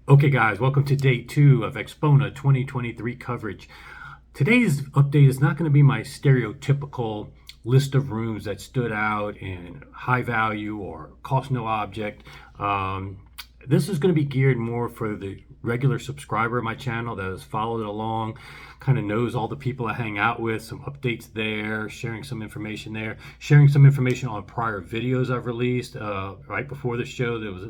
Okay guys, welcome to day 2 of Axpona 2023 coverage. Today's update is not going to be my stereotypical list of rooms that stood out in high value or cost no object. This is going to be geared more for the regular subscriber of my channel that has followed it along, kind of knows all the people I hang out with, some updates there, sharing some information there, sharing some information on prior videos I've released. Right before the show, there was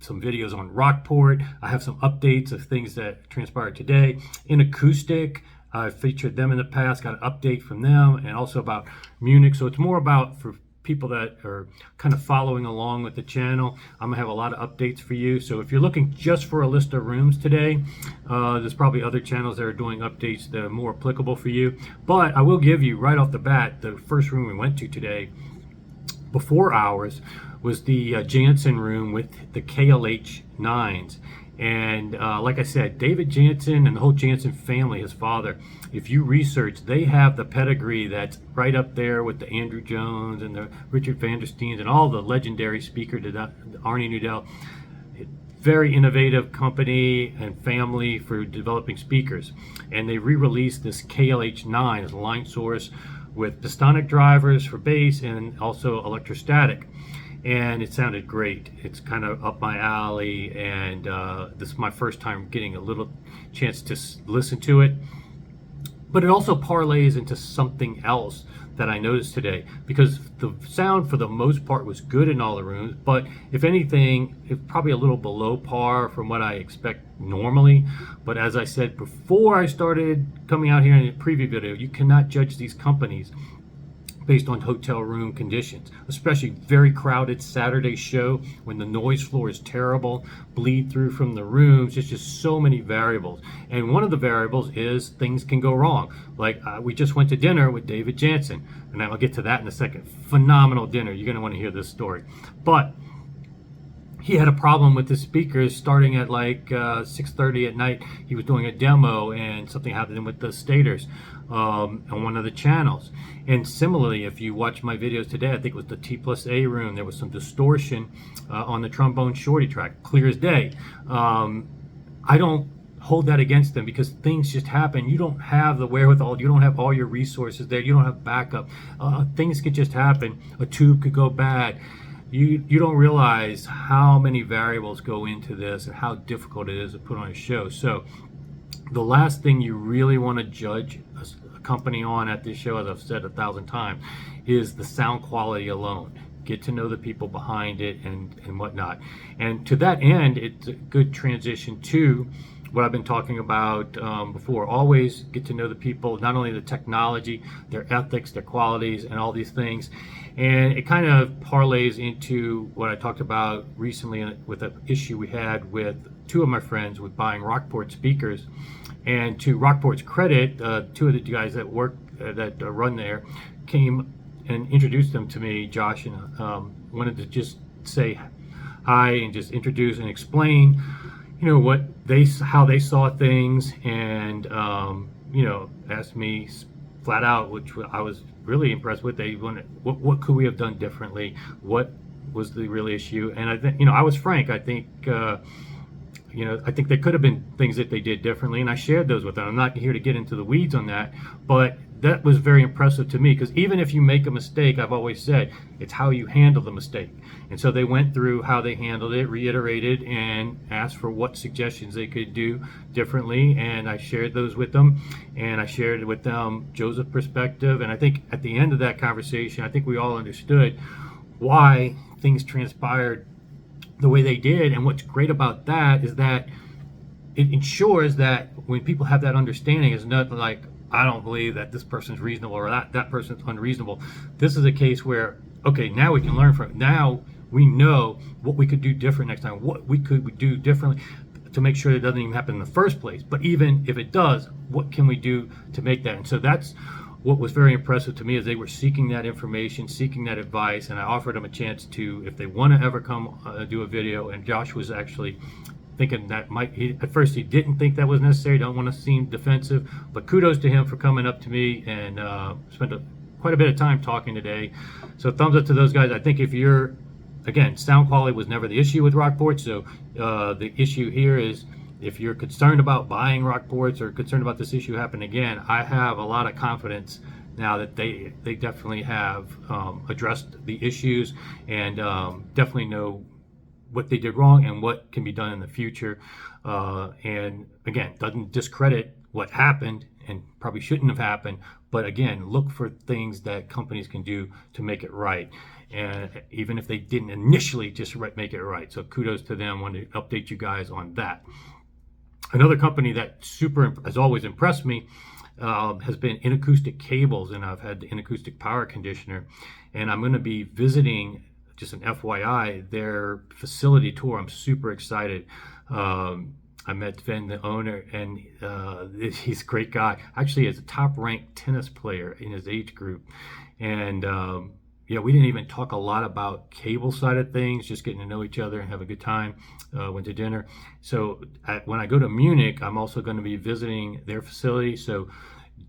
some videos on Rockport. I have some updates of things that transpired today. In acoustic, I've featured them in the past, got an update from them, and also about Munich. So it's more about for people that are kind of following along with the channel. I'm gonna have a lot of updates for you. So if you're looking just for a list of rooms today, there's probably other channels that are doing updates that are more applicable for you. But I will give you right off the bat, the first room we went to today before ours was the Jansen room with the KLH 9s. And like I said, David Jansen and the whole Jansen family, his father, if you research, they have the pedigree that's right up there with the Andrew Jones and the Richard Vandersteens and all the legendary speakers, Arnie Nudell. Very innovative company and family for developing speakers. And they re-released this KLH 9 as a line source with dystonic drivers for bass and also electrostatic. And it sounded great. It's kind of up my alley, and this is my first time getting a little chance to listen to it. But it also parlays into something else that I noticed today, because the sound for the most part was good in all the rooms, but if anything, it's probably a little below par from what I expect normally. But as I said before I started coming out here in the preview video, you cannot judge these companies based on hotel room conditions, especially very crowded Saturday show when the noise floor is terrible, bleed through from the rooms. There's just so many variables. And one of the variables is things can go wrong. Like we just went to dinner with David Jansen, and I'll get to that in a second. Phenomenal dinner. You're going to want to hear this story. But he had a problem with the speakers starting at like 6:30 at night. He was doing a demo and something happened with the stators on one of the channels. And similarly, if you watch my videos today, I think it was the T+A room, there was some distortion on the trombone shorty track, clear as day. I don't hold that against them because things just happen. You don't have the wherewithal, you don't have all your resources there, you don't have backup. Things could just happen. A tube could go bad. You don't realize how many variables go into this and how difficult it is to put on a show. So the last thing you really want to judge a company on at this show, as I've said 1,000 times, is the sound quality alone. Get to know the people behind it and whatnot. And to that end, it's a good transition to what I've been talking about before. Always get to know the people, not only the technology, their ethics, their qualities, and all these things. And it kind of parlays into what I talked about recently with an issue we had with two of my friends with buying Rockport speakers. And to Rockport's credit, two of the guys that work that run there came and introduced them to me, Josh, and wanted to just say hi and just introduce and explain, you know, how they saw things, and you know, asked me flat out, which I was really impressed with. They wanted, what could we have done differently? What was the real issue? And I think, you know, I was frank. I think you know, I think there could have been things that they did differently, and I shared those with them. I'm not here to get into the weeds on that, but that was very impressive to me, because even if you make a mistake, I've always said, it's how you handle the mistake. And so they went through how they handled it, reiterated, and asked for what suggestions they could do differently, and I shared those with them, and I shared with them Joseph's perspective. And I think at the end of that conversation, I think we all understood why things transpired the way they did. And what's great about that is that it ensures that when people have that understanding, it's not like, I don't believe that this person's reasonable or that person's unreasonable. This is a case where, okay, now we can learn from it. Now we know what we could do different next time, what we could do differently to make sure it doesn't even happen in the first place. But even if it does, what can we do to make that? And so that's what was very impressive to me, is they were seeking that information, seeking that advice, and I offered them a chance to, if they want to ever come do a video. And Josh was actually thinking that at first he didn't think that was necessary, don't want to seem defensive, but kudos to him for coming up to me and spent quite a bit of time talking today. So thumbs up to those guys. I think if you're again, sound quality was never the issue with Rockport. So the issue here is, if you're concerned about buying Rockports or concerned about this issue happening again, I have a lot of confidence now that they definitely have addressed the issues and definitely know what they did wrong and what can be done in the future. And again, doesn't discredit what happened and probably shouldn't have happened, but again, look for things that companies can do to make it right. And even if they didn't initially just make it right. So kudos to them. I wanted to update you guys on that. Another company that has always impressed me has been Inacoustic Cables, and I've had the Inacoustic Power Conditioner, and I'm going to be visiting, just an FYI, their facility tour. I'm super excited. I met Ben, the owner, and he's a great guy. Actually, he's a top-ranked tennis player in his age group, and yeah, we didn't even talk a lot about cable side of things, just getting to know each other and have a good time. Went to dinner. So when I go to Munich, I'm also going to be visiting their facility. So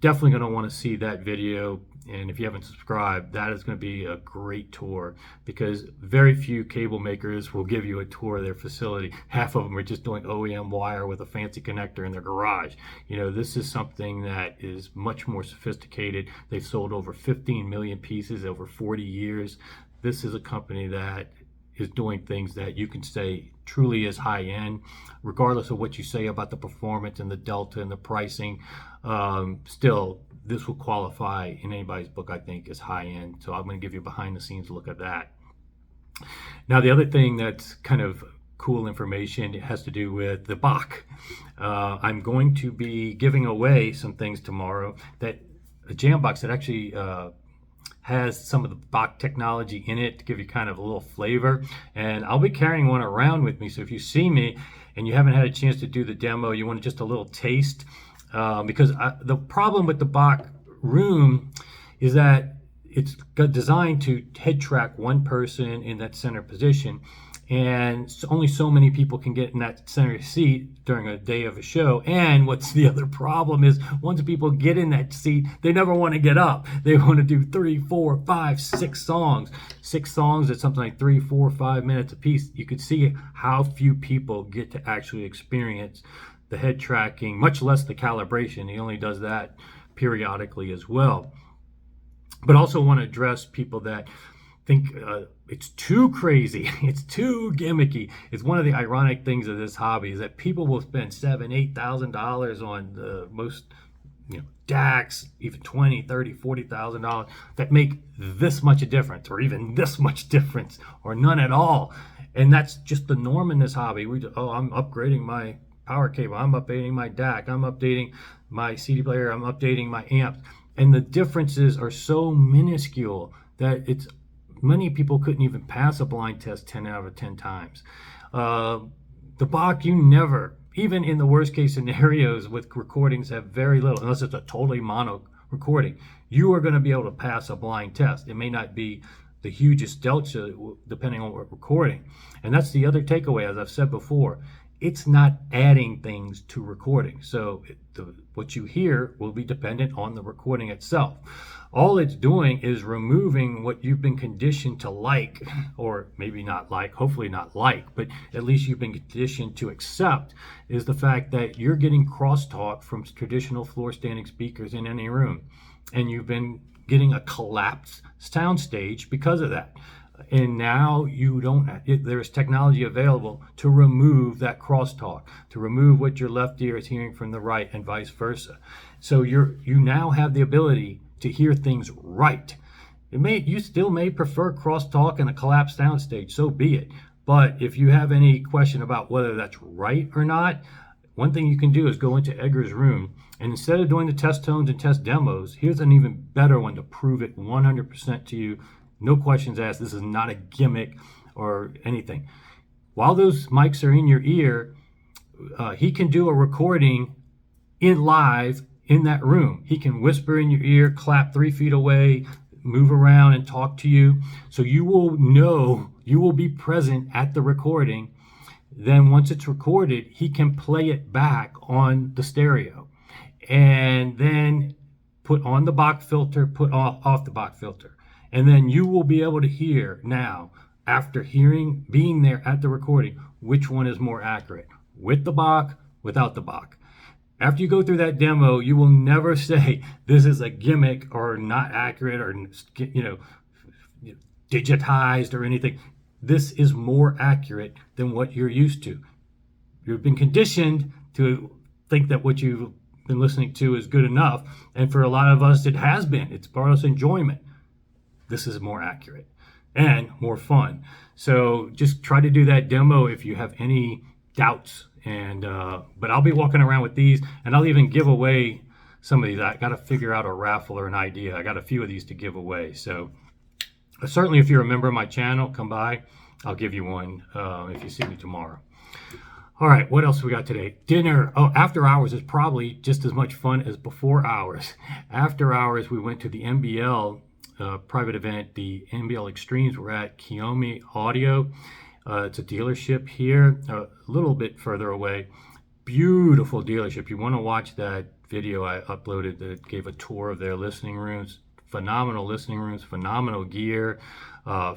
definitely going to want to see that video. And if you haven't subscribed, that is going to be a great tour, because very few cable makers will give you a tour of their facility. Half of them are just doing OEM wire with a fancy connector in their garage. You know, this is something that is much more sophisticated. They've sold over 15 million pieces over 40 years. This is a company that is doing things that you can say truly is high end, regardless of what you say about the performance and the delta and the pricing. Still, this will qualify in anybody's book, I think, as high end. So I'm going to give you a behind the scenes look at that. Now, the other thing that's kind of cool information, it has to do with the Bach. I'm going to be giving away some things tomorrow, that a jam box that actually has some of the Bach technology in it to give you kind of a little flavor. And I'll be carrying one around with me. So if you see me and you haven't had a chance to do the demo, you want just a little taste, because the problem with the Bach room is that it's designed to head track one person in that center position, and only so many people can get in that center seat during a day of a show. And what's the other problem is, once people get in that seat, they never want to get up. They want to do 3, 4, 5, 6 songs. 6 songs at something like 3, 4, 5 minutes a piece. You could see how few people get to actually experience the head tracking, much less the calibration. He only does that periodically as well. But also want to address people that think it's too crazy, it's too gimmicky. It's one of the ironic things of this hobby is that people will spend $7,000-$8,000 on the most, DACs, even $20,000, $30,000, $40,000 that make this much a difference, or even this much difference, or none at all. And that's just the norm in this hobby. I'm upgrading my power cable, I'm updating my DAC, I'm updating my CD player, I'm updating my amps. And the differences are so minuscule that many people couldn't even pass a blind test 10 out of 10 times. The Bach, you never, even in the worst case scenarios with recordings, have very little, unless it's a totally mono recording, you are going to be able to pass a blind test. It may not be the hugest delta depending on what recording. And that's the other takeaway, as I've said before. It's not adding things to recording. So what you hear will be dependent on the recording itself. All it's doing is removing what you've been conditioned to like, or maybe not like, hopefully not like, but at least you've been conditioned to accept, is the fact that you're getting crosstalk from traditional floor standing speakers in any room. And you've been getting a collapsed soundstage because of that. And now there's technology available to remove that crosstalk, to remove what your left ear is hearing from the right, and vice versa. So you now have the ability to hear things right. You still may prefer crosstalk and a collapsed soundstage, so be it. But if you have any question about whether that's right or not, one thing you can do is go into Edgar's room, and instead of doing the test tones and test demos, here's an even better one to prove it 100% to you. No questions asked. This is not a gimmick or anything. While those mics are in your ear, he can do a recording live in that room. He can whisper in your ear, clap 3 feet away, move around and talk to you. So you will know, you will be present at the recording. Then once it's recorded, he can play it back on the stereo, and then put on the Bach filter, put off the Bach filter. And then you will be able to hear now after being there at the recording, which one is more accurate, with the Bach, without the Bach. After you go through that demo, you will never say this is a gimmick or not accurate or digitized or anything. This is more accurate than what you're used to. You've been conditioned to think that what you've been listening to is good enough, and for a lot of us it has been. It's brought us enjoyment. This is more accurate and more fun. So just try to do that demo if you have any doubts. But I'll be walking around with these, and I'll even give away some of these. I got to figure out a raffle or an idea. I got a few of these to give away. So certainly if you're a member of my channel, come by. I'll give you one if you see me tomorrow. All right, what else we got today? Dinner. Oh, after hours is probably just as much fun as before hours. After hours, we went to the NBL private event, the NBL Extremes. We're at Kiyomi Audio. It's a dealership here, a little bit further away. Beautiful dealership. You want to watch that video I uploaded that gave a tour of their listening rooms. Phenomenal listening rooms, phenomenal gear,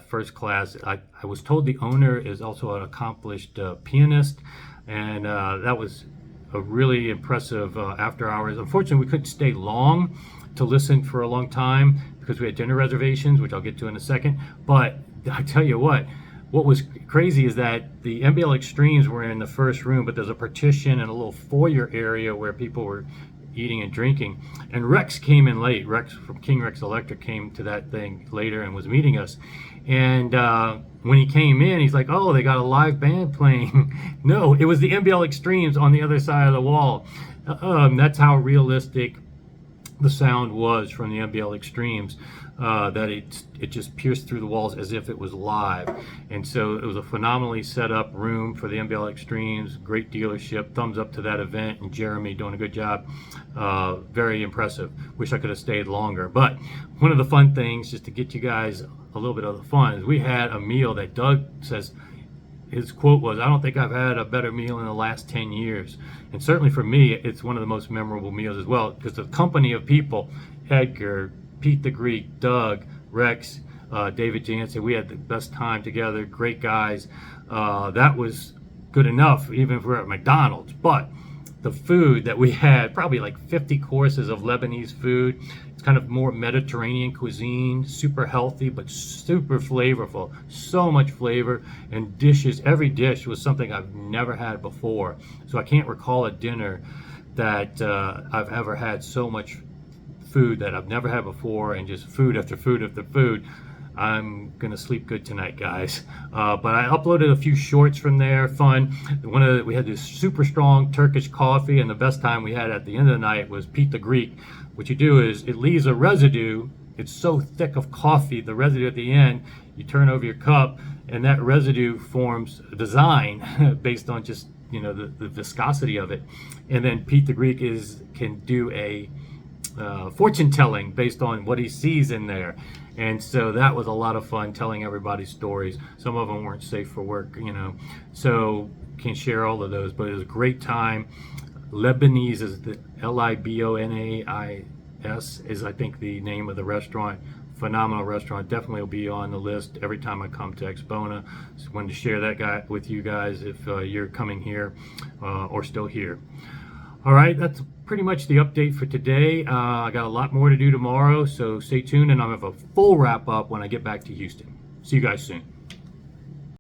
first class. I was told the owner is also an accomplished pianist, and that was a really impressive after hours. Unfortunately, we couldn't stay long to listen for a long time because we had dinner reservations, which I'll get to in a second. But I tell you what was crazy is that the NBL Extremes were in the first room, but there's a partition and a little foyer area where people were eating and drinking. And Rex came in late. Rex from King Rex Electric came to that thing later and was meeting us. And when he came in, he's like, oh, they got a live band playing. No, it was the NBL Extremes on the other side of the wall. That's how realistic the sound was from the NBL Extremes, that it just pierced through the walls as if it was live. And so it was a phenomenally set up room for the NBL Extremes. Great dealership. Thumbs up to that event, and Jeremy doing a good job. Very impressive. Wish I could have stayed longer. But one of the fun things, just to get you guys a little bit of the fun, is we had a meal that Doug says, his quote was, I don't think I've had a better meal in the last 10 years. And certainly for me, it's one of the most memorable meals as well, because the company of people, Edgar, Pete the Greek, Doug, Rex, David Jansen, we had the best time together. Great guys. That was good enough, even if we're at McDonald's. But the food that we had, probably like 50 courses of Lebanese food. It's kind of more Mediterranean cuisine, super healthy, but super flavorful. So much flavor, and dishes. Every dish was something I've never had before. So I can't recall a dinner that I've ever had so much food that I've never had before, and just food after food after food. I'm gonna sleep good tonight, guys. But I uploaded a few shorts from there, fun. We had this super strong Turkish coffee, and the best time we had at the end of the night was Pete the Greek. What you do is it leaves a residue. It's so thick of coffee, the residue at the end, you turn over your cup, and that residue forms a design based on just the viscosity of it. And then Pete the Greek can do a fortune telling based on what he sees in there. And so that was a lot of fun, telling everybody stories. Some of them weren't safe for work, so can't share all of those, but it was a great time. Lebanese is the Libonais is, I think, the name of the restaurant. Phenomenal restaurant. Definitely will be on the list every time I come to Axpona. Just wanted to share that with you guys if you're coming here or still here. All right, that's pretty much the update for today. I got a lot more to do tomorrow, so stay tuned, and I'll have a full wrap up when I get back to Houston. See you guys soon.